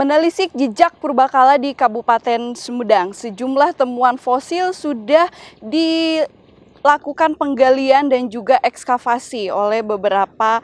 Menelisik jejak purbakala di Kabupaten Sumedang, sejumlah temuan fosil sudah dilakukan penggalian dan juga ekskavasi oleh beberapa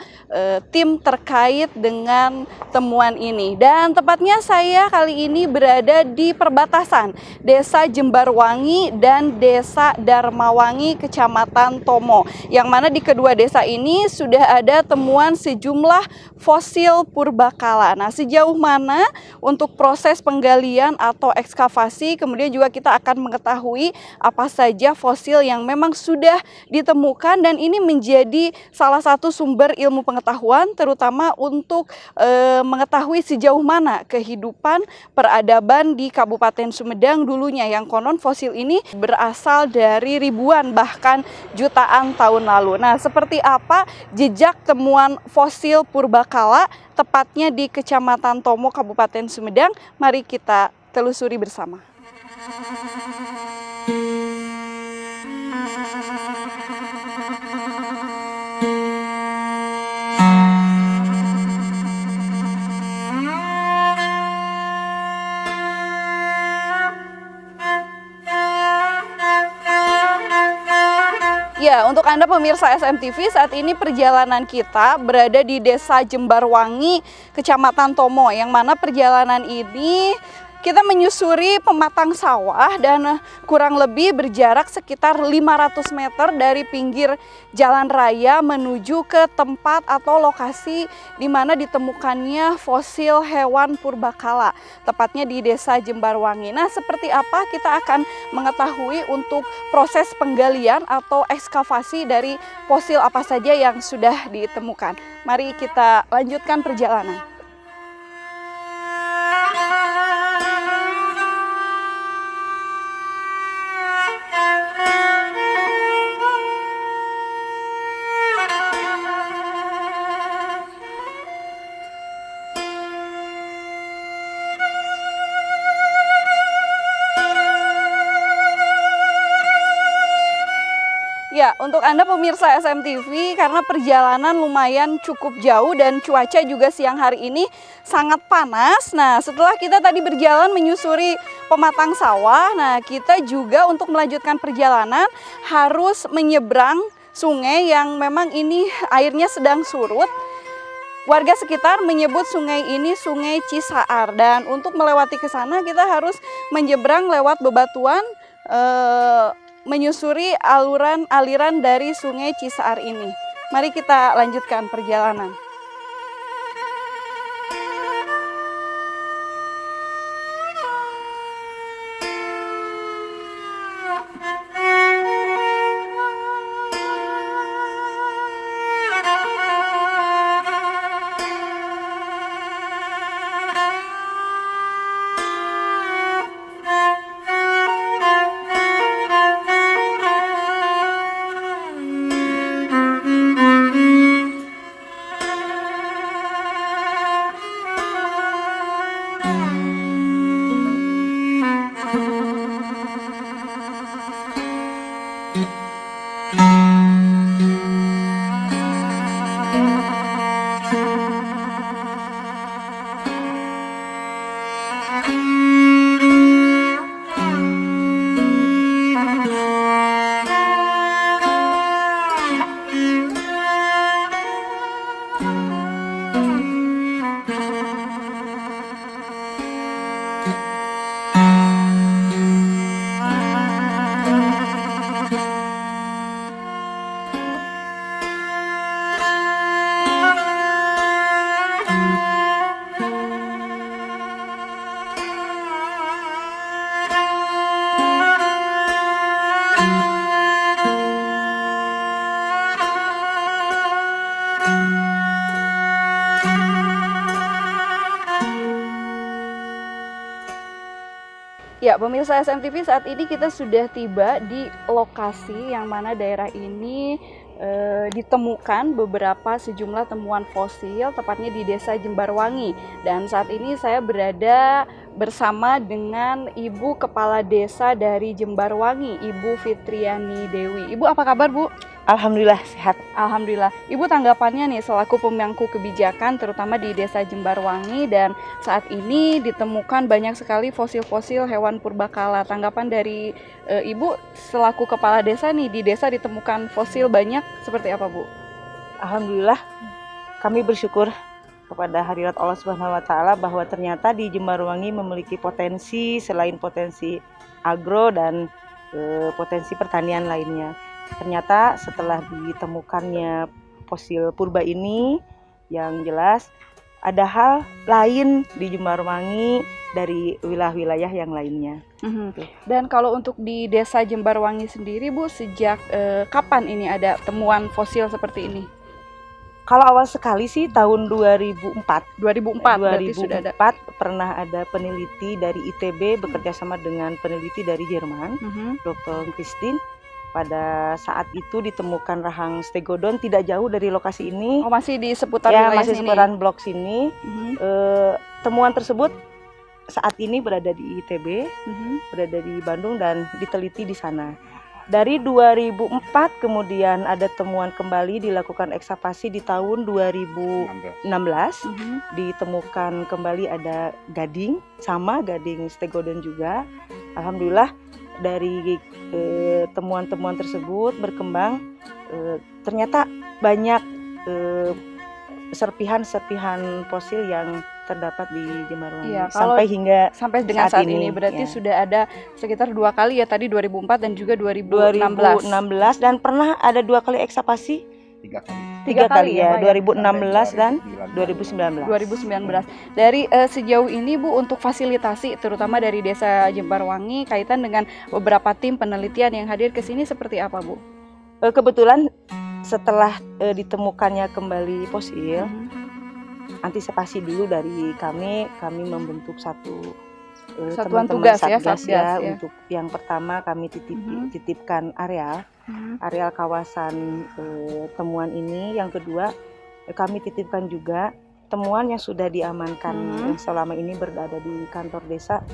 tim terkait dengan temuan ini. Dan tepatnya saya kali ini berada di perbatasan Desa Jembarwangi dan Desa Darmawangi, Kecamatan Tomo, yang mana di kedua desa ini sudah ada temuan sejumlah fosil purbakala. Nah, sejauh mana untuk proses penggalian atau ekskavasi, kemudian juga kita akan mengetahui apa saja fosil yang memang sudah ditemukan, dan ini menjadi salah satu sumber ilmu pengetahuan terutama untuk mengetahui sejauh mana kehidupan peradaban di Kabupaten Sumedang dulunya, yang konon fosil ini berasal dari ribuan bahkan jutaan tahun lalu. Nah, seperti apa jejak temuan fosil purbakala tepatnya di Kecamatan Tomo, Kabupaten Sumedang? Mari kita telusuri bersama. Ya, untuk Anda pemirsa SMTV, saat ini perjalanan kita berada di Desa Jembarwangi, Kecamatan Tomo, yang mana perjalanan ini kita menyusuri pematang sawah dan kurang lebih berjarak sekitar 500 meter dari pinggir jalan raya menuju ke tempat atau lokasi di mana ditemukannya fosil hewan purbakala, tepatnya di Desa Jembarwangi. Nah, seperti apa kita akan mengetahui untuk proses penggalian atau ekskavasi dari fosil apa saja yang sudah ditemukan. Mari kita lanjutkan perjalanan. Ya, untuk Anda pemirsa SMTV, karena perjalanan lumayan cukup jauh dan cuaca juga siang hari ini sangat panas. Nah, setelah kita tadi berjalan menyusuri pematang sawah, nah kita juga untuk melanjutkan perjalanan harus menyeberang sungai yang memang ini airnya sedang surut. Warga sekitar menyebut sungai ini Sungai Cisaar, dan untuk melewati ke sana kita harus menyeberang lewat bebatuan menyusuri aliran dari Sungai Cisaar ini. Mari kita lanjutkan perjalanan. Ya, pemirsa SMTV, saat ini kita sudah tiba di lokasi yang mana daerah ini ditemukan beberapa sejumlah temuan fosil, tepatnya di Desa Jembarwangi. Dan saat ini saya berada bersama dengan Ibu Kepala Desa dari Jembarwangi, Ibu Fitriani Dewi. Ibu, apa kabar, Bu? Alhamdulillah sehat. Alhamdulillah. Ibu tanggapannya nih selaku pemangku kebijakan terutama di Desa Jembarwangi, dan saat ini ditemukan banyak sekali fosil-fosil hewan purbakala. Tanggapan dari Ibu selaku kepala desa nih, di desa ditemukan fosil banyak, seperti apa Bu? Alhamdulillah kami bersyukur kepada hadirat Allah Subhanahu wa taala bahwa ternyata di Jembarwangi memiliki potensi selain potensi agro dan potensi pertanian lainnya. Ternyata setelah ditemukannya fosil purba ini, yang jelas ada hal lain di Jembarwangi dari wilayah-wilayah yang lainnya. Dan kalau untuk di Desa Jembarwangi sendiri Bu, sejak kapan ini ada temuan fosil seperti ini? Kalau awal sekali sih tahun 2004 berarti sudah ada. Pernah ada peneliti dari ITB bekerja sama dengan peneliti dari Jerman, Dr. Christine. Pada saat itu ditemukan rahang stegodon tidak jauh dari lokasi ini. Oh, masih di seputar ya, wilayah masih sini. seputaran blok sini. Temuan tersebut saat ini berada di ITB, berada di Bandung dan diteliti di sana. Dari 2004 kemudian ada temuan kembali, dilakukan ekskavasi di tahun 2016. Ditemukan kembali ada gading, sama gading stegodon juga. Alhamdulillah dari temuan-temuan tersebut berkembang, ternyata banyak serpihan-serpihan fosil yang terdapat di Jembarwangi. Ya, sampai dengan saat ini berarti ya. Sudah ada sekitar 2 kali ya, tadi 2004 dan juga 2016 dan pernah ada 2 kali ekskavasi. 3 kali ya, 2016 dan 2019. Dari sejauh ini Bu, untuk fasilitasi terutama dari Desa Jembarwangi kaitan dengan beberapa tim penelitian yang hadir ke sini seperti apa Bu? Kebetulan setelah ditemukannya kembali fosil, antisipasi dulu dari kami membentuk satu satuan tugas ya, untuk yang pertama kami titipkan areal kawasan temuan ini. Yang kedua kami titipkan juga temuan yang sudah diamankan yang selama ini berada di kantor desa,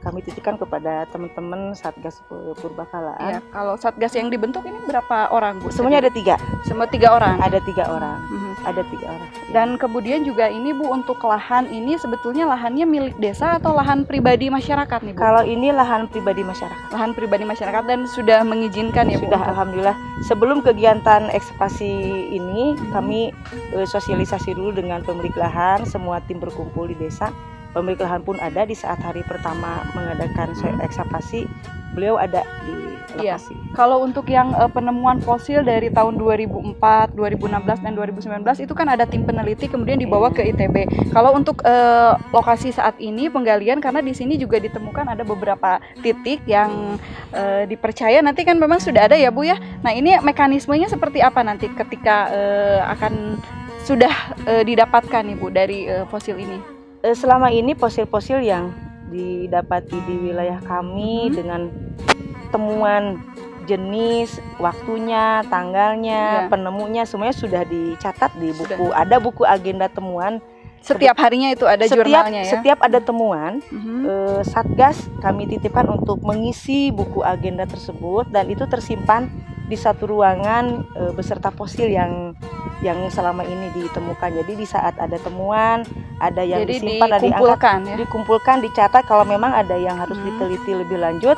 kami titipkan kepada teman-teman Satgas Purbakalaan. Ya, kalau Satgas yang dibentuk ini berapa orang Bu? Semuanya ada 3. Semua 3 orang? Ada 3 orang. Ada 3 orang. Dan kemudian juga ini Bu, untuk lahan ini sebetulnya lahannya milik desa atau lahan pribadi masyarakat nih Bu? Kalau ini lahan pribadi masyarakat. Lahan pribadi masyarakat dan sudah mengizinkan ya Bu? Sudah, alhamdulillah. Sebelum kegiatan ekskavasi ini kami sosialisasi dulu dengan pemilik lahan, semua tim berkumpul di desa. Pemilik lahan pun ada di saat hari pertama mengadakan ekskavasi, beliau ada di lokasi. Iya. Kalau untuk yang penemuan fosil dari tahun 2004, 2016 dan 2019 itu kan ada tim peneliti kemudian dibawa ke ITB. Kalau untuk lokasi saat ini penggalian, karena di sini juga ditemukan ada beberapa titik yang dipercaya nanti kan memang sudah ada ya Bu ya. Nah, ini mekanismenya seperti apa nanti ketika akan sudah didapatkan nih Bu dari fosil ini? Selama ini fosil-fosil yang didapati di wilayah kami dengan temuan jenis, waktunya, tanggalnya, penemunya semuanya sudah dicatat di buku. Ada buku agenda temuan. Setiap harinya itu ada jurnalnya ya? Setiap ada temuan, Satgas kami titipkan untuk mengisi buku agenda tersebut, dan itu tersimpan di satu ruangan beserta fosil yang selama ini ditemukan. Jadi di saat ada temuan, ada yang disimpan, dikumpulkan, dicatat. Kalau memang ada yang harus diteliti lebih lanjut,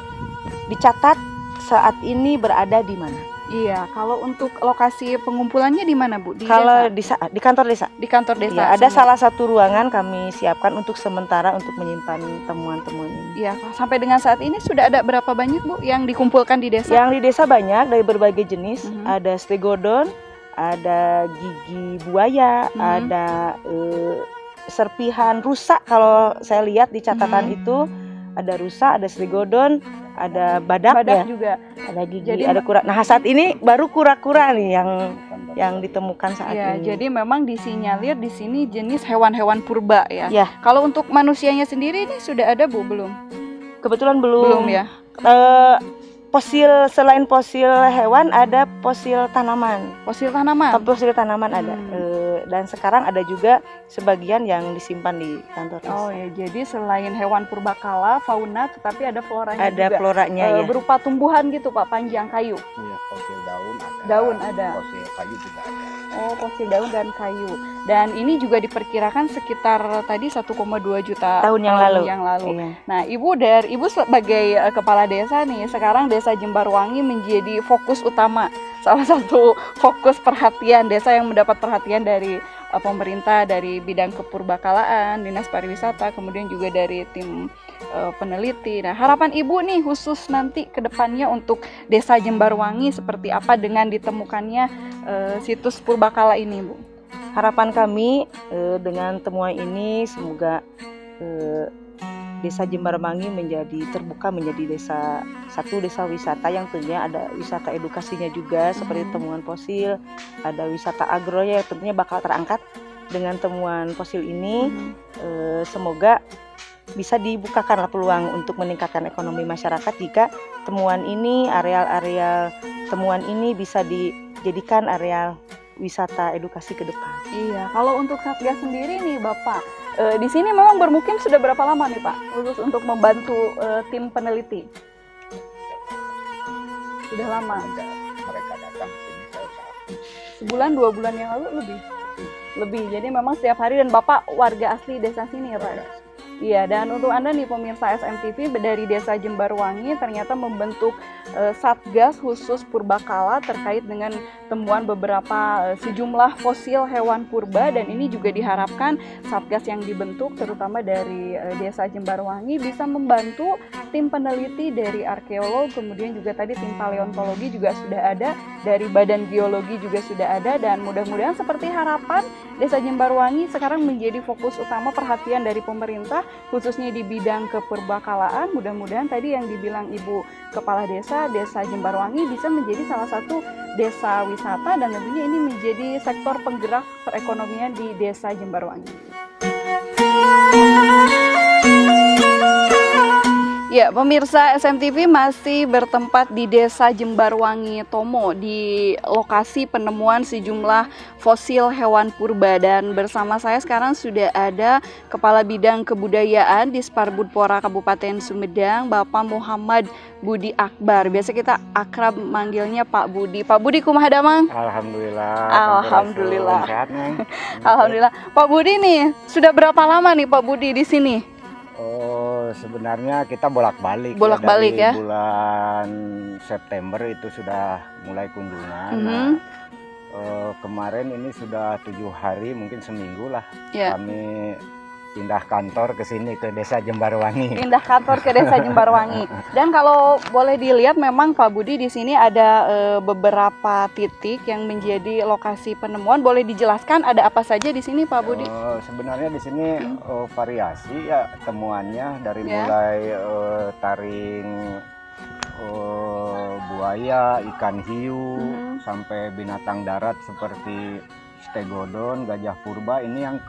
dicatat saat ini berada di mana. Iya, kalau untuk lokasi pengumpulannya di mana Bu? Kalau di kantor desa. Di kantor desa. Ya, ada salah satu ruangan kami siapkan untuk sementara untuk menyimpan temuan-temuan ini. Iya, sampai dengan saat ini sudah ada berapa banyak Bu yang dikumpulkan di desa? Yang di desa banyak dari berbagai jenis. Ada stegodon, ada gigi buaya, ada serpihan rusa. Kalau saya lihat di catatan itu ada rusa, ada stegodon, ada badak ya juga, ada gigi. Jadi, ada kura. Nah, saat ini baru kura-kura nih yang ditemukan saat ini. Jadi memang disinyalir di sini jenis hewan-hewan purba ya. Kalau untuk manusianya sendiri ini sudah ada Bu belum? Kebetulan belum ya. Fosil, selain fosil hewan ada fosil tanaman. Fosil tanaman ada. dan sekarang ada juga sebagian yang disimpan di kantor desa. Oh ya, jadi selain hewan purbakala, fauna, tetapi ada floranya Ada juga. floranya ya. Berupa tumbuhan gitu Pak, panjang kayu. Iya, fosil daun ada. Daun ada. Fosil kayu juga ada. Oh, fosil daun dan kayu. Dan ini juga diperkirakan sekitar tadi 1,2 juta Tahun yang lalu. Iya. Nah, Ibu sebagai kepala desa nih, sekarang Desa Jembarwangi menjadi fokus utama, salah satu fokus perhatian desa yang mendapat perhatian dari pemerintah, dari bidang kepurbakalaan, Dinas Pariwisata, kemudian juga dari tim peneliti. Nah, harapan Ibu nih khusus nanti ke depannya untuk Desa Jembarwangi seperti apa dengan ditemukannya situs purbakala ini, Bu? Harapan kami dengan temuan ini semoga Desa Jembarwangi terbuka menjadi satu desa wisata yang tentunya ada wisata edukasinya juga seperti temuan fosil, ada wisata agro yang tentunya bakal terangkat dengan temuan fosil ini. Semoga bisa dibukakanlah peluang untuk meningkatkan ekonomi masyarakat jika temuan ini, areal-areal temuan ini bisa dijadikan areal wisata edukasi ke depan. Iya, kalau untuk Satgas sendiri nih Bapak, di sini memang bermukim sudah berapa lama nih Pak, khusus untuk membantu tim peneliti? Sudah lama. Mereka datang ke sini saya tahu. Sebulan, 2 bulan yang lalu lebih. Jadi memang setiap hari, dan Bapak warga asli desa sini ya Pak? Iya, dan untuk Anda nih pemirsa SMTV dari Desa Jembarwangi ternyata membentuk Satgas khusus purbakala terkait dengan temuan beberapa sejumlah fosil hewan purba, dan ini juga diharapkan Satgas yang dibentuk terutama dari Desa Jembarwangi bisa membantu tim peneliti dari arkeolog, kemudian juga tadi tim paleontologi juga sudah ada, dari Badan Geologi juga sudah ada, dan mudah-mudahan seperti harapan Desa Jembarwangi sekarang menjadi fokus utama perhatian dari pemerintah khususnya di bidang kepurbakalaan. Mudah-mudahan tadi yang dibilang Ibu Kepala Desa Jembarwangi bisa menjadi salah satu desa wisata, dan tentunya ini menjadi sektor penggerak perekonomian di Desa Jembarwangi. Ya, pemirsa SMTV masih bertempat di Desa Jembarwangi Tomo di lokasi penemuan sejumlah fosil hewan purba, dan bersama saya sekarang sudah ada Kepala Bidang Kebudayaan di Sparbudpora Kabupaten Sumedang, Bapak Muhammad Budi Akbar. Biasa kita akrab manggilnya Pak Budi. Pak Budi kumaha damang? Alhamdulillah. Alhamdulillah. Sehat, Neng. Alhamdulillah. Pak Budi nih, sudah berapa lama nih Pak Budi di sini? Oh, sebenarnya kita bolak-balik ya. Dari bulan September itu sudah mulai kunjungan. Nah, kemarin ini sudah 7 hari, mungkin seminggu lah. Kami pindah kantor ke sini, ke Desa Jembarwangi. Pindah kantor ke Desa Jembarwangi. Dan kalau boleh dilihat memang Pak Budi di sini ada beberapa titik yang menjadi lokasi penemuan. Boleh dijelaskan ada apa saja di sini Pak Budi? Sebenarnya di sini variasi ya temuannya, dari mulai taring buaya, ikan hiu, sampai binatang darat seperti stegodon, gajah purba. Ini yang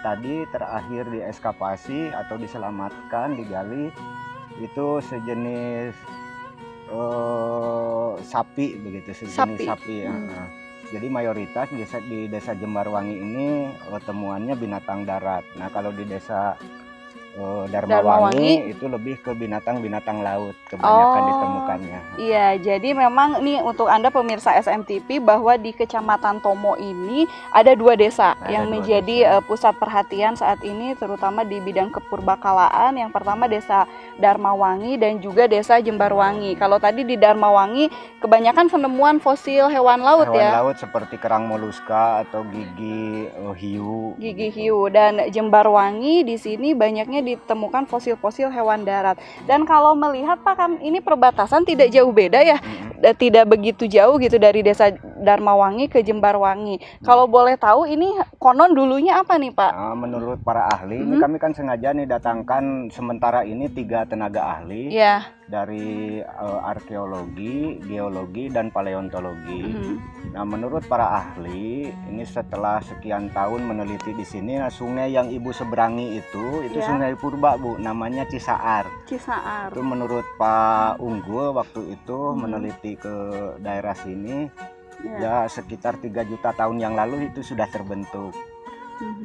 tadi terakhir di eskavasi atau diselamatkan, digali, itu sejenis sapi begitu, sejenis sapi ya. Jadi mayoritas di Desa Jembarwangi ini temuannya binatang darat. Nah, kalau di Desa Darmawangi itu lebih ke binatang-binatang laut kebanyakan ditemukannya. Iya, jadi memang nih untuk Anda pemirsa SMTV bahwa di Kecamatan Tomo ini ada 2 desa yang menjadi pusat perhatian saat ini, terutama di bidang kepurbakalaan. Yang pertama Desa Darmawangi dan juga Desa Jembarwangi. Kalau tadi di Darmawangi kebanyakan penemuan fosil hewan laut Hewan laut seperti kerang moluska atau gigi hiu. Gigi hiu. Dan Jembarwangi di sini banyaknya ditemukan fosil-fosil hewan darat. Dan kalau melihat Pak, kan ini perbatasan tidak jauh beda ya, tidak begitu jauh gitu dari Desa Darmawangi ke Jembarwangi. Kalau boleh tahu ini konon dulunya apa nih Pak? Menurut para ahli, ini kami kan sengaja nih datangkan sementara ini 3 tenaga ahli dari arkeologi, geologi, dan paleontologi. Nah, menurut para ahli, ini setelah sekian tahun meneliti di sini, sungai yang Ibu seberangi itu sungai purba Bu, namanya Cisaar. Cisaar. Itu menurut Pak Unggul waktu itu meneliti ke daerah sini, Ya sekitar 3 juta tahun yang lalu itu sudah terbentuk.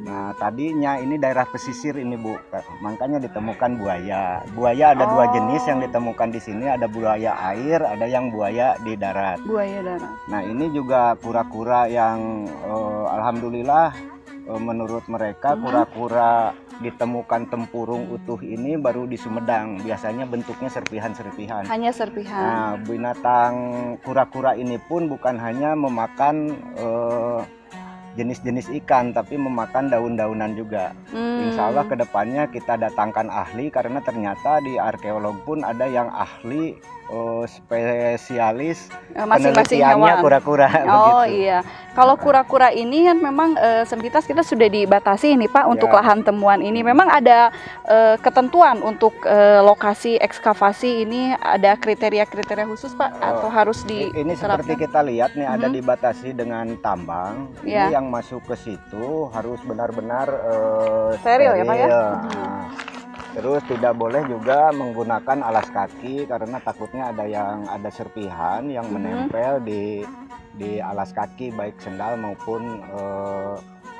Nah tadinya ini daerah pesisir ini Bu, makanya ditemukan buaya. Buaya ada dua jenis yang ditemukan di sini, ada buaya air, ada yang buaya di darat. Buaya darat. Nah ini juga kura-kura yang alhamdulillah menurut mereka kura-kura ditemukan tempurung utuh ini baru di Sumedang. Biasanya bentuknya serpihan-serpihan. Hanya serpihan. Nah binatang kura-kura ini pun bukan hanya memakan jenis-jenis ikan, tapi memakan daun-daunan juga. Insya Allah kedepannya kita datangkan ahli, karena ternyata di arkeolog pun ada yang ahli spesialis masing-masing penelitiannya hewan. Kura-kura. Oh iya, kalau kura-kura ini kan memang Sempitas kita sudah dibatasi nih Pak untuk lahan temuan ini. Memang ada ketentuan untuk lokasi ekskavasi ini, ada kriteria-kriteria khusus Pak atau harus ini seperti kita lihat nih ada dibatasi dengan tambang. Ini yang masuk ke situ harus benar-benar steril ya Pak ya. Terus tidak boleh juga menggunakan alas kaki karena takutnya ada serpihan yang menempel di alas kaki baik sendal maupun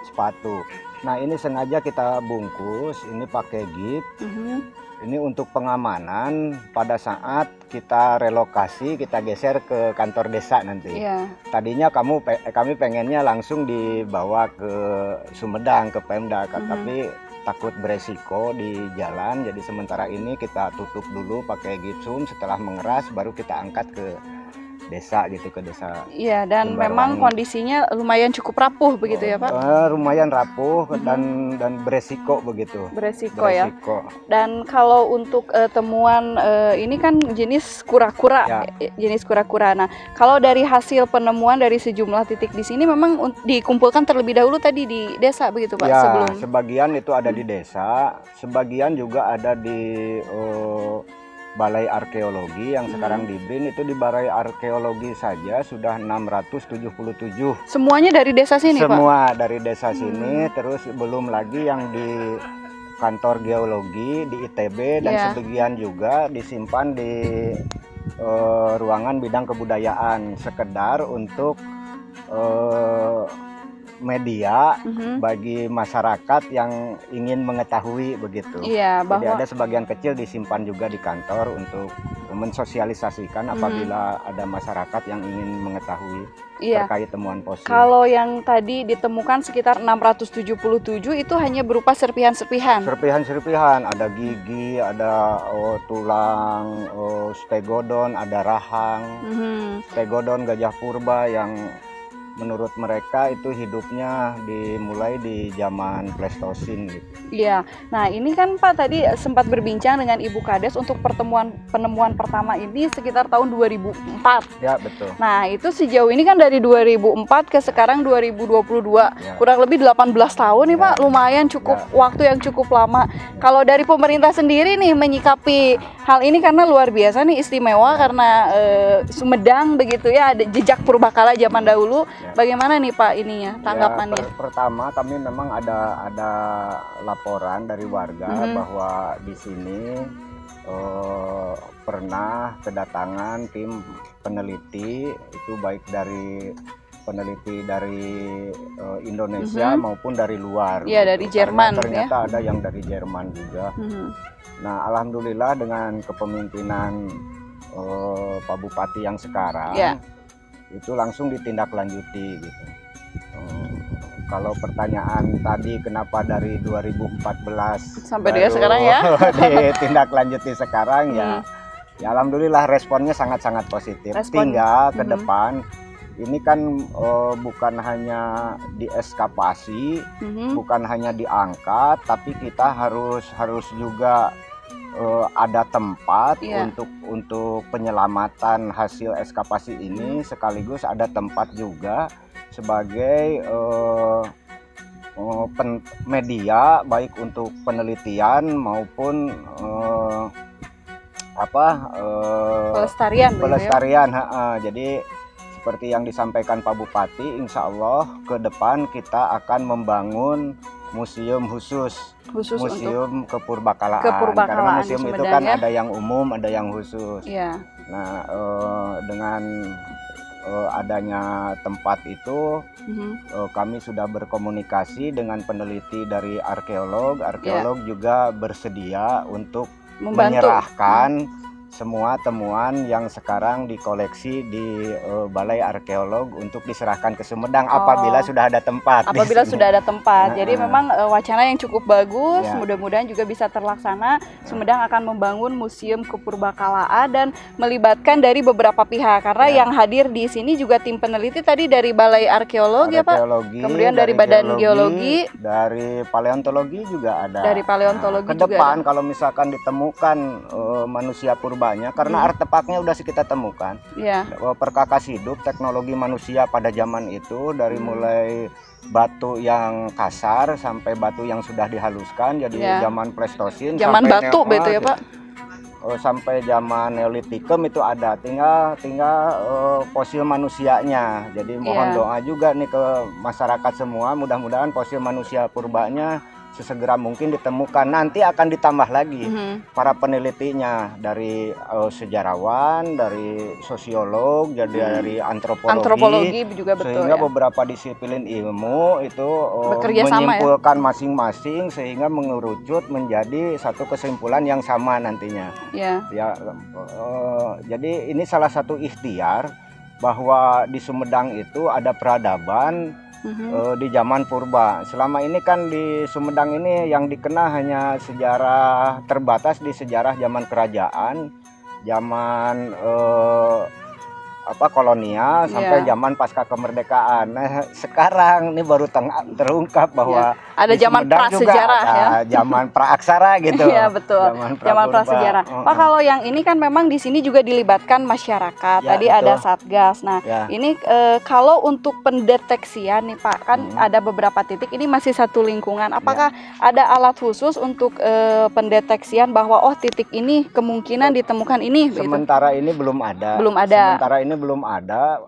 sepatu. Nah ini sengaja kita bungkus, ini pakai gip. Ini untuk pengamanan pada saat kita relokasi, kita geser ke kantor desa nanti. Tadinya kami pengennya langsung dibawa ke Sumedang, ke Pemda, tapi takut beresiko di jalan, jadi sementara ini kita tutup dulu pakai gipsum. Setelah mengeras baru kita angkat ke desa gitu, ke desa. Iya, dan memang kondisinya lumayan cukup rapuh begitu ya Pak? Lumayan rapuh dan beresiko begitu. Beresiko ya. Dan kalau untuk temuan ini kan jenis kura-kura, jenis kura-kura. Nah, kalau dari hasil penemuan dari sejumlah titik di sini memang dikumpulkan terlebih dahulu tadi di desa begitu Pak? Ya, sebagian itu ada di desa, sebagian juga ada di Balai Arkeologi yang sekarang di BRIN. Itu di Balai Arkeologi saja sudah 677. Semuanya dari desa sini Pak? Semua dari desa sini, terus belum lagi yang di kantor geologi di ITB dan sebagian juga disimpan di ruangan bidang kebudayaan sekedar untuk media bagi masyarakat yang ingin mengetahui begitu. Jadi ada sebagian kecil disimpan juga di kantor untuk mensosialisasikan apabila ada masyarakat yang ingin mengetahui terkait temuan fosil. Kalau yang tadi ditemukan sekitar 677 itu hanya berupa serpihan-serpihan. Serpihan-serpihan, ada gigi, ada tulang stegodon, ada rahang. Stegodon gajah purba yang menurut mereka itu hidupnya dimulai di zaman Pleistosin gitu. Iya. Nah, ini kan Pak tadi sempat berbincang dengan Ibu Kades untuk penemuan pertama ini sekitar tahun 2004. Ya, betul. Nah, itu sejauh ini kan dari 2004 ke sekarang 2022. Kurang lebih 18 tahun nih Pak. Lumayan cukup waktu yang cukup lama. Kalau dari pemerintah sendiri nih menyikapi hal ini, karena luar biasa nih, istimewa karena Sumedang begitu ya, ada jejak purbakala zaman dahulu. Bagaimana nih Pak ininya tanggapannya? Pertama kami memang ada laporan dari warga bahwa di sini pernah kedatangan tim peneliti, itu baik dari peneliti dari Indonesia maupun dari luar. Iya, dari Jerman. Ternyata ada yang dari Jerman juga. Nah, alhamdulillah dengan kepemimpinan Pak Bupati yang sekarang, itu langsung ditindaklanjuti gitu. Kalau pertanyaan tadi kenapa dari 2014 sampai dia sekarang ya ditindaklanjuti sekarang, ya alhamdulillah responnya sangat-sangat positif. Tinggal ke depan ini kan bukan hanya dieskavasi, bukan hanya diangkat, tapi kita harus juga ada tempat untuk penyelamatan hasil ekskavasi ini, sekaligus ada tempat juga sebagai media baik untuk penelitian maupun pelestarian. Jadi seperti yang disampaikan Pak Bupati, insya Allah ke depan kita akan membangun museum khusus museum kepurbakalaan. Karena museum itu kan ada yang umum, ada yang khusus. Nah, dengan adanya tempat itu, kami sudah berkomunikasi dengan peneliti dari arkeolog. Arkeolog juga bersedia untuk menyerahkan semua temuan yang sekarang dikoleksi di Balai Arkeolog untuk diserahkan ke Sumedang apabila sudah ada tempat. Apabila sudah ada tempat. Jadi memang wacana yang cukup bagus, mudah-mudahan juga bisa terlaksana. Sumedang akan membangun museum kepurbakalaan dan melibatkan dari beberapa pihak karena yang hadir di sini juga tim peneliti tadi dari Balai Arkeolog ya Pak. Kemudian dari Badan Geologi, dari paleontologi juga ada. Dari paleontologi ke depan kalau misalkan ditemukan manusia purba karena artefaknya udah kita temukan. Perkakas hidup teknologi manusia pada zaman itu dari mulai batu yang kasar sampai batu yang sudah dihaluskan jadi zaman Pleistosin, zaman batu begitu ya Pak. Sampai zaman Neolitikum itu ada, tinggal fosil manusianya. Jadi mohon doa juga nih ke masyarakat semua, mudah-mudahan fosil manusia purbanya sesegera mungkin ditemukan. Nanti akan ditambah lagi para penelitinya dari sejarawan, dari sosiolog, jadi dari antropologi juga betul, sehingga beberapa disiplin ilmu itu menyimpulkan masing-masing sehingga mengerucut menjadi satu kesimpulan yang sama nantinya. Jadi ini salah satu ikhtiar bahwa di Sumedang itu ada peradaban di zaman purba. Selama ini kan di Sumedang ini yang dikenal hanya sejarah terbatas di sejarah zaman kerajaan, zaman kolonial sampai zaman pasca kemerdekaan. Nah, sekarang ini baru terungkap bahwa ada zaman prasejarah ya. Zaman praaksara gitu. Iya betul. Zaman prasejarah. Pak, kalau yang ini kan memang di sini juga dilibatkan masyarakat. Tadi betul. Ada Satgas. Nah, ini kalau untuk pendeteksian nih Pak, kan ada beberapa titik ini masih satu lingkungan. Apakah ada alat khusus untuk pendeteksian bahwa titik ini kemungkinan ditemukan ini? Sementara ini belum ada. Belum ada. Sementara ini belum ada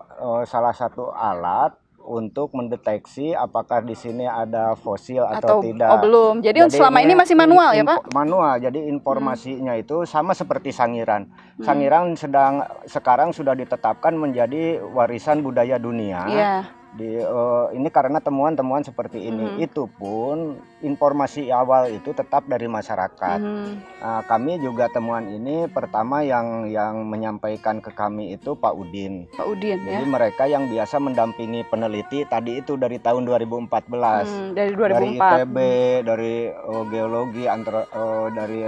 salah satu alat untuk mendeteksi apakah di sini ada fosil atau tidak. Belum. Jadi selama ini masih manual ya Pak? Manual. Jadi informasinya itu sama seperti Sangiran. Sangiran sekarang sudah ditetapkan menjadi warisan budaya dunia. Ini karena temuan-temuan seperti ini. Itu pun informasi awal itu tetap dari masyarakat. Kami juga temuan ini pertama yang menyampaikan ke kami itu Pak Udin. Pak Udin. Jadi mereka yang biasa mendampingi peneliti tadi itu dari tahun 2014. Dari 2004. Dari ITB, dari geologi, dari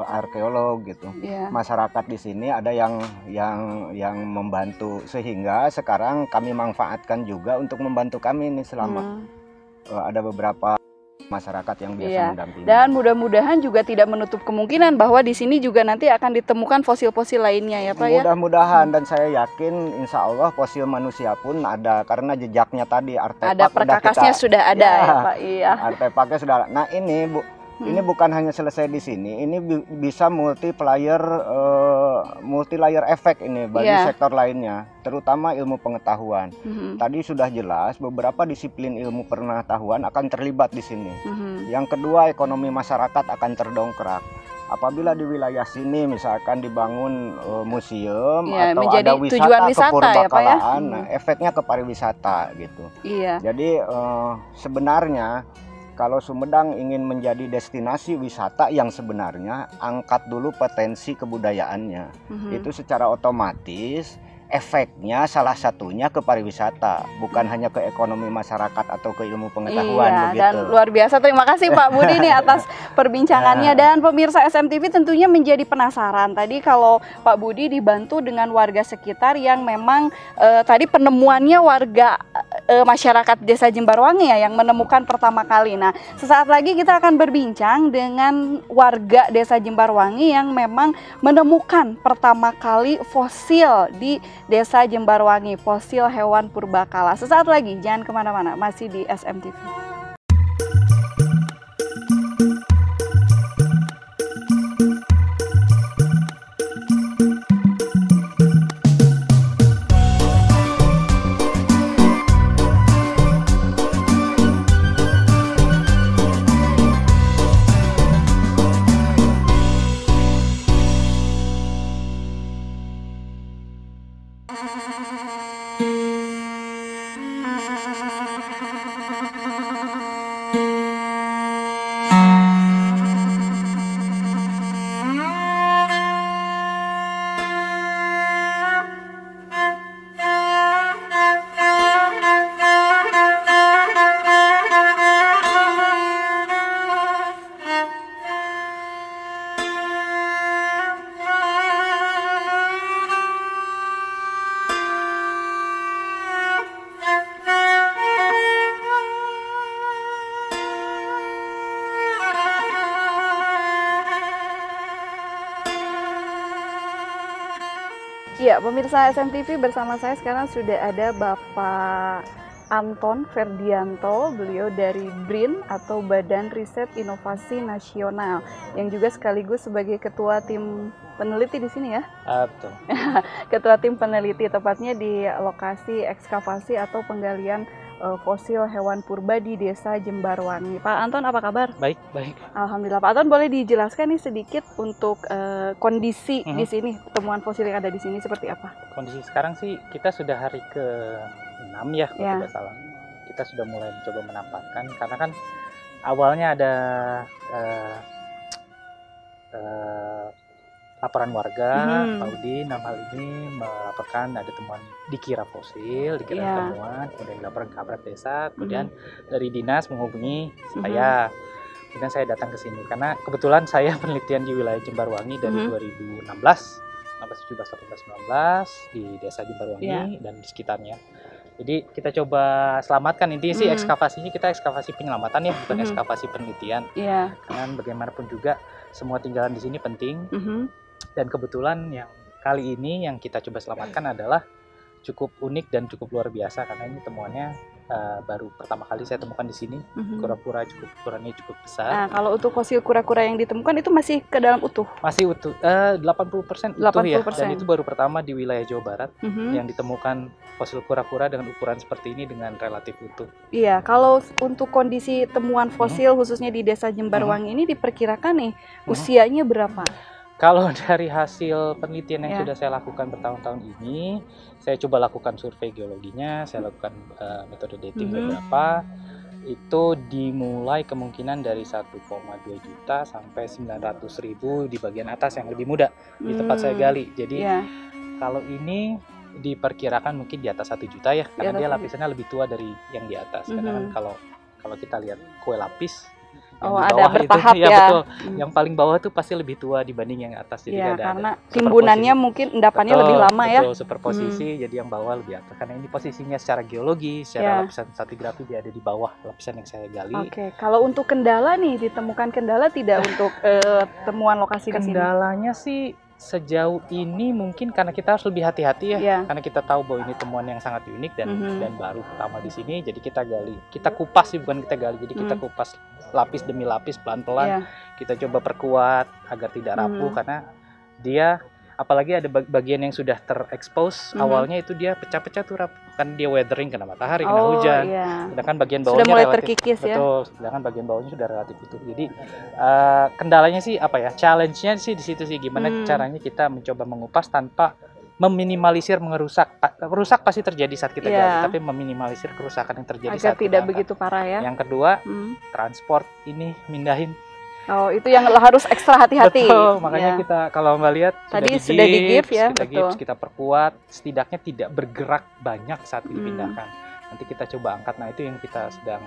arkeolog gitu. Masyarakat di sini ada yang membantu sehingga sekarang kami manfaatkan juga untuk membantu kami ini selama ada beberapa masyarakat yang biasa mendampingi. Dan mudah-mudahan juga tidak menutup kemungkinan bahwa di sini juga nanti akan ditemukan fosil-fosil lainnya ya Pak ya. Mudah-mudahan dan saya yakin insya Allah fosil manusia pun ada karena jejaknya tadi artefak ada perkakasnya sudah ada ya Pak. Artefaknya sudah. Nah ini Bu, ini bukan hanya selesai di sini, ini bisa multi layer efek ini bagi sektor lainnya, terutama ilmu pengetahuan. Tadi sudah jelas beberapa disiplin ilmu pengetahuan akan terlibat di sini. Yang kedua, ekonomi masyarakat akan terdongkrak. Apabila di wilayah sini misalkan dibangun museum atau menjadi ada wisata kepurbakalaan, nah, efeknya ke pariwisata gitu. Jadi sebenarnya kalau Sumedang ingin menjadi destinasi wisata yang sebenarnya, angkat dulu potensi kebudayaannya. Itu secara otomatis efeknya salah satunya ke pariwisata, bukan hanya ke ekonomi masyarakat atau ke ilmu pengetahuan begitu. Dan luar biasa, terima kasih Pak Budi nih atas perbincangannya. Dan pemirsa SMTV tentunya menjadi penasaran. Tadi kalau Pak Budi dibantu dengan warga sekitar yang memang tadi penemuannya warga masyarakat Desa Jembarwangi ya yang menemukan pertama kali. Nah, sesaat lagi kita akan berbincang dengan warga Desa Jembarwangi yang memang menemukan pertama kali fosil di Desa Jembarwangi, fosil hewan purbakala. Sesaat lagi, jangan kemana-mana, masih di SMTV. Ya, pemirsa SMTV, bersama saya sekarang sudah ada Bapak Anton Ferdianto, beliau dari BRIN atau Badan Riset Inovasi Nasional, yang juga sekaligus sebagai ketua tim peneliti di sini ya. Betul. Ketua tim peneliti, tepatnya di lokasi ekskavasi atau penggalian fosil hewan purba di Desa Jembarwangi. Pak Anton, apa kabar? Baik, baik. Alhamdulillah. Pak Anton, boleh dijelaskan nih sedikit untuk kondisi di sini, temuan fosil yang ada di sini seperti apa? Kondisi sekarang sih kita sudah hari ke-6 ya, kalau tidak salah. Kita sudah mulai mencoba menampakkan, karena kan awalnya ada laporan warga, Pak Udin dalam hal ini melaporkan ada temuan dikira fosil, dikira temuan, kemudian dilaporkan ke aparat desa, kemudian dari dinas menghubungi saya, kemudian saya datang ke sini karena kebetulan saya penelitian di wilayah Jembarwangi dari 2016, 17, 18, 19 di Desa Jembarwangi dan di sekitarnya. Jadi kita coba selamatkan, intinya sih ekskavasinya kita ekskavasi penyelamatan ya, bukan ekskavasi penelitian. Karena bagaimanapun juga semua tinggalan di sini penting. Dan kebetulan yang kali ini yang kita coba selamatkan adalah cukup unik dan cukup luar biasa, karena ini temuannya baru pertama kali saya temukan di sini. Kura-kura ukurannya cukup besar. Nah, kalau untuk fosil kura-kura yang ditemukan itu masih ke dalam utuh? Masih utuh, 80% utuh ya. Dan itu baru pertama di wilayah Jawa Barat yang ditemukan fosil kura-kura dengan ukuran seperti ini dengan relatif utuh. Iya, kalau untuk kondisi temuan fosil khususnya di Desa Jembarwangi ini diperkirakan nih usianya berapa? Kalau dari hasil penelitian yang sudah saya lakukan bertahun-tahun ini, saya coba lakukan survei geologinya, saya lakukan metode dating beberapa, itu dimulai kemungkinan dari 1,2 juta sampai 900.000 di bagian atas yang lebih muda di tempat saya gali. Jadi kalau ini diperkirakan mungkin di atas 1 juta ya, karena dia lapisannya lebih tua dari yang di atas. Karena kan kalau kita lihat kue lapis, ada bertahap itu, ya betul. Yang paling bawah tuh pasti lebih tua dibanding yang atas. Jadi karena timbunannya mungkin endapannya lebih lama ya. Betul, superposisi, jadi yang bawah lebih atas. Karena ini posisinya secara geologi, secara lapisan stratigrafi dia ada di bawah lapisan yang saya gali. Oke, kalau untuk kendala nih, ditemukan kendala tidak untuk temuan lokasi di sini? Kendalanya sih sejauh ini mungkin karena kita harus lebih hati-hati ya, karena kita tahu bahwa ini temuan yang sangat unik dan baru pertama di sini, jadi kita gali, kita kupas sih, bukan kita gali, jadi kita kupas lapis demi lapis pelan-pelan, kita coba perkuat agar tidak rapuh, karena dia apalagi ada bagian yang sudah terekspos awalnya itu dia pecah-pecah tuh rapuh, kan dia weathering, kena matahari, kena hujan, sedangkan bagian bawahnya sudah mulai relatif, terkikis betul, sedangkan bagian bawahnya sudah relatif utuh. Jadi kendalanya sih apa ya, challenge-nya sih di situ sih, gimana caranya kita mencoba mengupas tanpa meminimalisir merusak. Rusak pasti terjadi saat kita gali, tapi meminimalisir kerusakan yang terjadi agar saat tidak kita begitu parah ya. Yang kedua, transport ini mindahin. Oh, itu yang harus ekstra hati-hati. Betul, makanya kita kalau Mbak lihat tadi sudah di-gips ya, kita gips, kita perkuat, setidaknya tidak bergerak banyak saat dipindahkan. Nanti kita coba angkat. Nah, itu yang kita sedang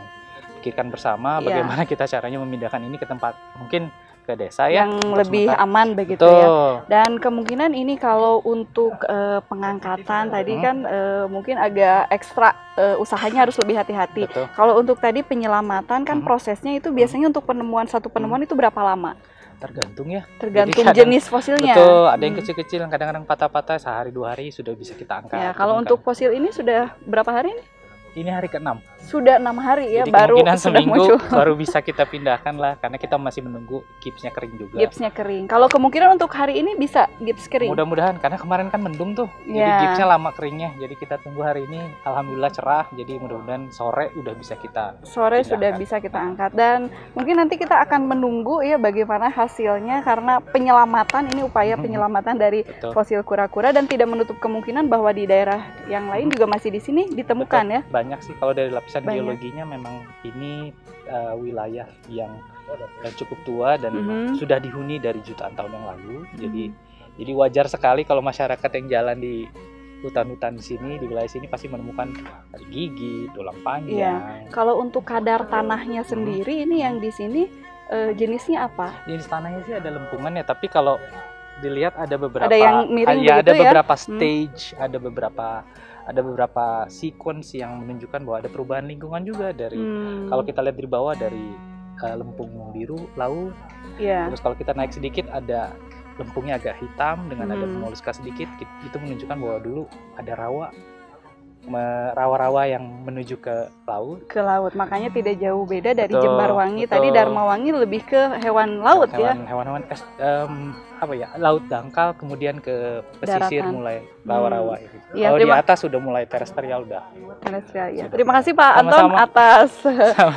pikirkan bersama, bagaimana kita caranya memindahkan ini ke tempat mungkin ke desa yang lebih aman begitu ya. Dan kemungkinan ini kalau untuk pengangkatan tadi kan mungkin agak ekstra, usahanya harus lebih hati-hati. Kalau untuk tadi penyelamatan kan prosesnya itu biasanya untuk satu penemuan itu berapa lama? Tergantung ya. Tergantung jenis fosilnya. Betul, ada yang kecil-kecil yang kadang-kadang patah-patah, sehari 2 hari sudah bisa kita angkat. Ya, kalau untuk fosil ini sudah berapa hari nih? Ini hari ke-6. Sudah 6 hari ya. Jadi baru kemungkinan sudah seminggu muncul. Baru bisa kita pindahkan lah, karena kita masih menunggu gipsnya kering juga. Gipsnya kering. Kalau kemungkinan untuk hari ini bisa gips kering? Mudah-mudahan, karena kemarin kan mendung tuh, jadi gipsnya lama keringnya. Jadi kita tunggu hari ini, alhamdulillah cerah. Jadi mudah-mudahan sore udah bisa kita Sore pindahkan. Sudah bisa kita angkat. Dan mungkin nanti kita akan menunggu ya bagaimana hasilnya, karena penyelamatan ini upaya penyelamatan dari fosil kura-kura, dan tidak menutup kemungkinan bahwa di daerah yang lain juga masih di sini ditemukan ya. Banyak sih kalau dari lapisan geologinya, memang ini wilayah yang cukup tua dan sudah dihuni dari jutaan tahun yang lalu. Jadi wajar sekali kalau masyarakat yang jalan di hutan-hutan di sini, di wilayah sini pasti menemukan dari gigi, tulang panjang. Kalau untuk kadar tanahnya sendiri ini yang di sini jenisnya apa? Jenis tanahnya sih ada lempungan ya, tapi kalau dilihat ada beberapa, yang miring ada beberapa stage, ada beberapa sequence yang menunjukkan bahwa ada perubahan lingkungan juga dari kalau kita lihat dari bawah, dari lempung biru laut. Terus kalau kita naik sedikit ada lempungnya agak hitam dengan ada moluska sedikit, itu menunjukkan bahwa dulu ada rawa-rawa yang menuju ke laut. Ke laut, makanya tidak jauh beda dari Jembarwangi. Tadi Darmawangi lebih ke hewan laut ya. Hewan-hewan laut dangkal, kemudian ke pesisir mulai rawa-rawa. Ya, kalau di atas sudah mulai terestrial udah. Terestrial ya. Terima kasih Pak Anton atas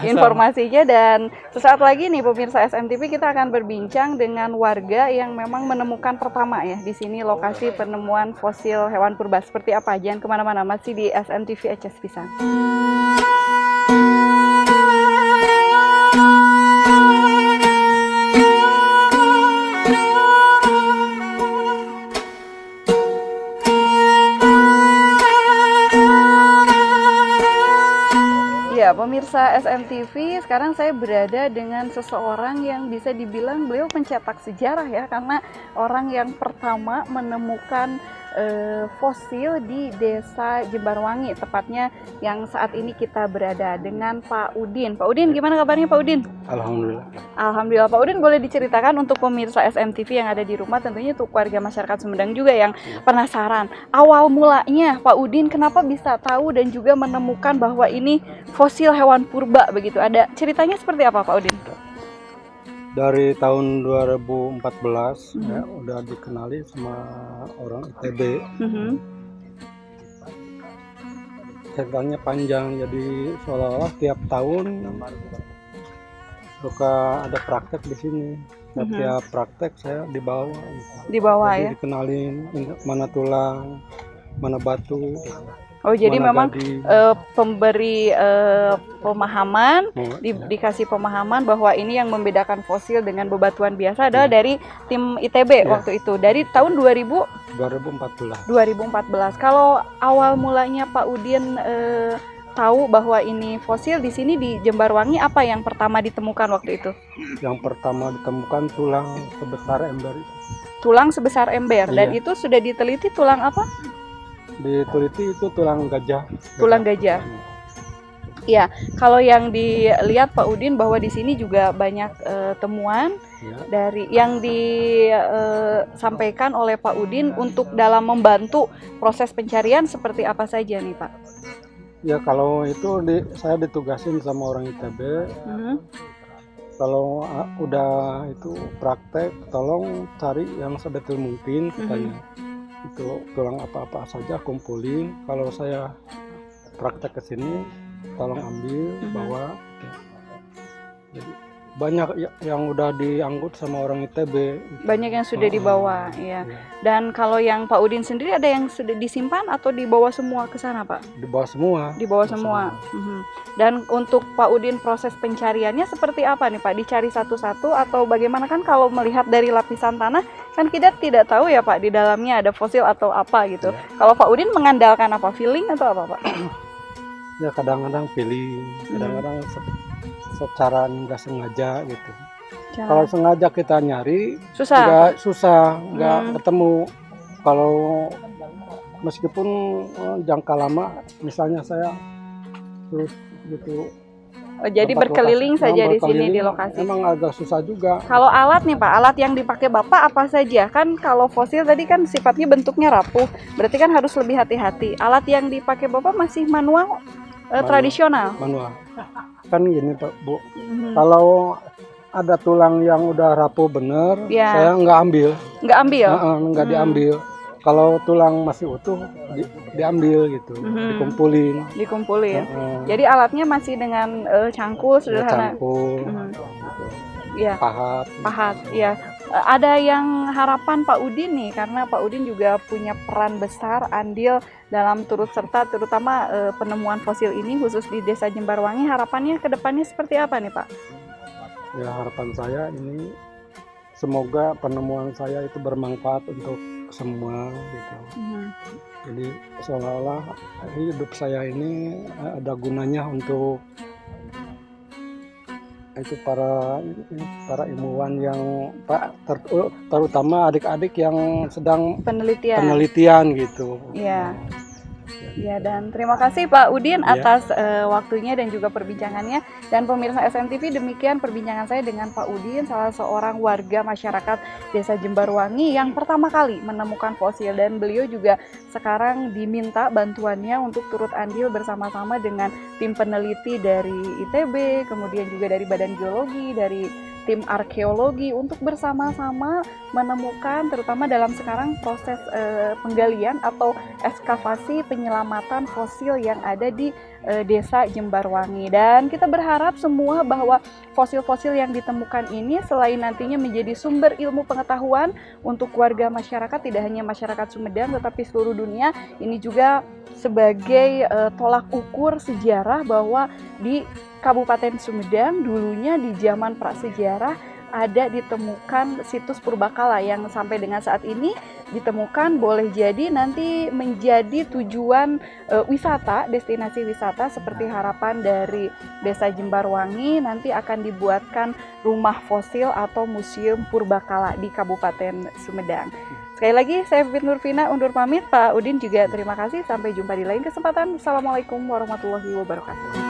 informasinya, dan sesaat lagi nih pemirsa SMTV kita akan berbincang dengan warga yang memang menemukan pertama ya di sini lokasi penemuan fosil hewan purba. Seperti apa? Jangan kemana-mana, masih di SMTV Eces Pisan. Ya, pemirsa SMTV, sekarang saya berada dengan seseorang yang bisa dibilang beliau pencetak sejarah ya, karena orang yang pertama menemukan fosil di Desa Jembarwangi, tepatnya yang saat ini kita berada dengan Pak Udin. Pak Udin, gimana kabarnya Pak Udin? Alhamdulillah. Alhamdulillah. Pak Udin, boleh diceritakan untuk pemirsa SMTV yang ada di rumah, tentunya untuk warga masyarakat Sumedang juga yang penasaran, awal mulanya Pak Udin kenapa bisa tahu dan juga menemukan bahwa ini fosil hewan purba begitu? Ada ceritanya seperti apa Pak Udin? Dari tahun 2014 ya, udah dikenali sama orang ITB. Ceritanya panjang, jadi seolah-olah tiap tahun suka ada praktek di sini. Setiap praktek saya dibawa. Jadi ya? dikenalin mana tulang, mana batu. Oh, jadi memang pemberi pemahaman, dikasih pemahaman bahwa ini yang membedakan fosil dengan bebatuan biasa adalah dari tim ITB waktu itu, dari tahun 2014. Kalau awal mulanya Pak Udin tahu bahwa ini fosil di sini di Jembarwangi, apa yang pertama ditemukan waktu itu? Yang pertama ditemukan tulang sebesar ember. Tulang sebesar ember, dan itu sudah diteliti tulang apa? Diteliti itu tulang gajah. Tulang gajah. Iya, kalau yang dilihat Pak Udin bahwa di sini juga banyak temuan dari yang disampaikan oleh Pak Udin untuk dalam membantu proses pencarian seperti apa saja nih Pak? Ya, kalau itu saya ditugasin sama orang ITB. Kalau udah itu praktek, tolong cari yang sedetil mungkin katanya. Itu tulang apa-apa saja kumpulin. Kalau saya praktek ke sini, tolong ambil, bawa. Jadi banyak yang udah diangkut sama orang ITB. Banyak yang sudah dibawa, ya. Dan kalau yang Pak Udin sendiri ada yang sudah disimpan atau dibawa semua ke sana, Pak? Dibawa semua. Dibawa semua. Dan untuk Pak Udin proses pencariannya seperti apa nih Pak? Dicari satu-satu atau bagaimana? Kan kalau melihat dari lapisan tanah kan kita tidak tahu ya Pak di dalamnya ada fosil atau apa gitu. Kalau Pak Udin mengandalkan apa? Feeling atau apa Pak? Ya kadang-kadang feeling, kadang-kadang secara nggak sengaja gitu. Kalau sengaja kita nyari susah, nggak ketemu. Kalau meskipun jangka lama, misalnya saya terus gitu. Jadi berkeliling saja di sini di lokasi. Emang agak susah juga. Kalau alat nih Pak, alat yang dipakai Bapak apa saja? Kan kalau fosil tadi kan sifatnya bentuknya rapuh, berarti kan harus lebih hati-hati. Alat yang dipakai Bapak masih manual, tradisional? Manual. Kan gini Pak Bu, kalau ada tulang yang udah rapuh bener, saya nggak ambil. Nggak ambil? Nggak diambil. Kalau tulang masih utuh diambil gitu, dikumpulin. Dikumpulin. Jadi alatnya masih dengan cangkul sederhana. Cangkul. Ya. Pahat. Ya. Ada yang harapan Pak Udin nih, karena Pak Udin juga punya peran besar andil dalam turut serta terutama penemuan fosil ini khusus di Desa Jembarwangi. Harapannya ke depannya seperti apa nih Pak? Ya harapan saya ini semoga penemuan saya itu bermanfaat untuk semua gitu. Jadi seolah-olah hidup saya ini ada gunanya untuk itu para ilmuwan yang terutama adik-adik yang sedang penelitian gitu. Iya. Ya, dan terima kasih Pak Udin atas waktunya dan juga perbincangannya. Dan pemirsa SMTV, demikian perbincangan saya dengan Pak Udin, salah seorang warga masyarakat Desa Jembarwangi yang pertama kali menemukan fosil, dan beliau juga sekarang diminta bantuannya untuk turut andil bersama-sama dengan tim peneliti dari ITB, kemudian juga dari Badan Geologi, dari tim arkeologi untuk bersama-sama menemukan, terutama dalam sekarang proses penggalian atau ekskavasi penyelamatan fosil yang ada di Desa Jembarwangi. Dan kita berharap semua bahwa fosil-fosil yang ditemukan ini selain nantinya menjadi sumber ilmu pengetahuan untuk warga masyarakat, tidak hanya masyarakat Sumedang tetapi seluruh dunia, ini juga sebagai tolak ukur sejarah bahwa di Kabupaten Sumedang dulunya di zaman prasejarah ada ditemukan situs purbakala yang sampai dengan saat ini ditemukan, boleh jadi nanti menjadi tujuan wisata, destinasi wisata seperti harapan dari Desa Jembarwangi. Nanti akan dibuatkan rumah fosil atau museum purbakala di Kabupaten Sumedang. Sekali lagi saya Vivit Nurvina undur pamit, Pak Udin juga terima kasih, sampai jumpa di lain kesempatan. Assalamualaikum warahmatullahi wabarakatuh.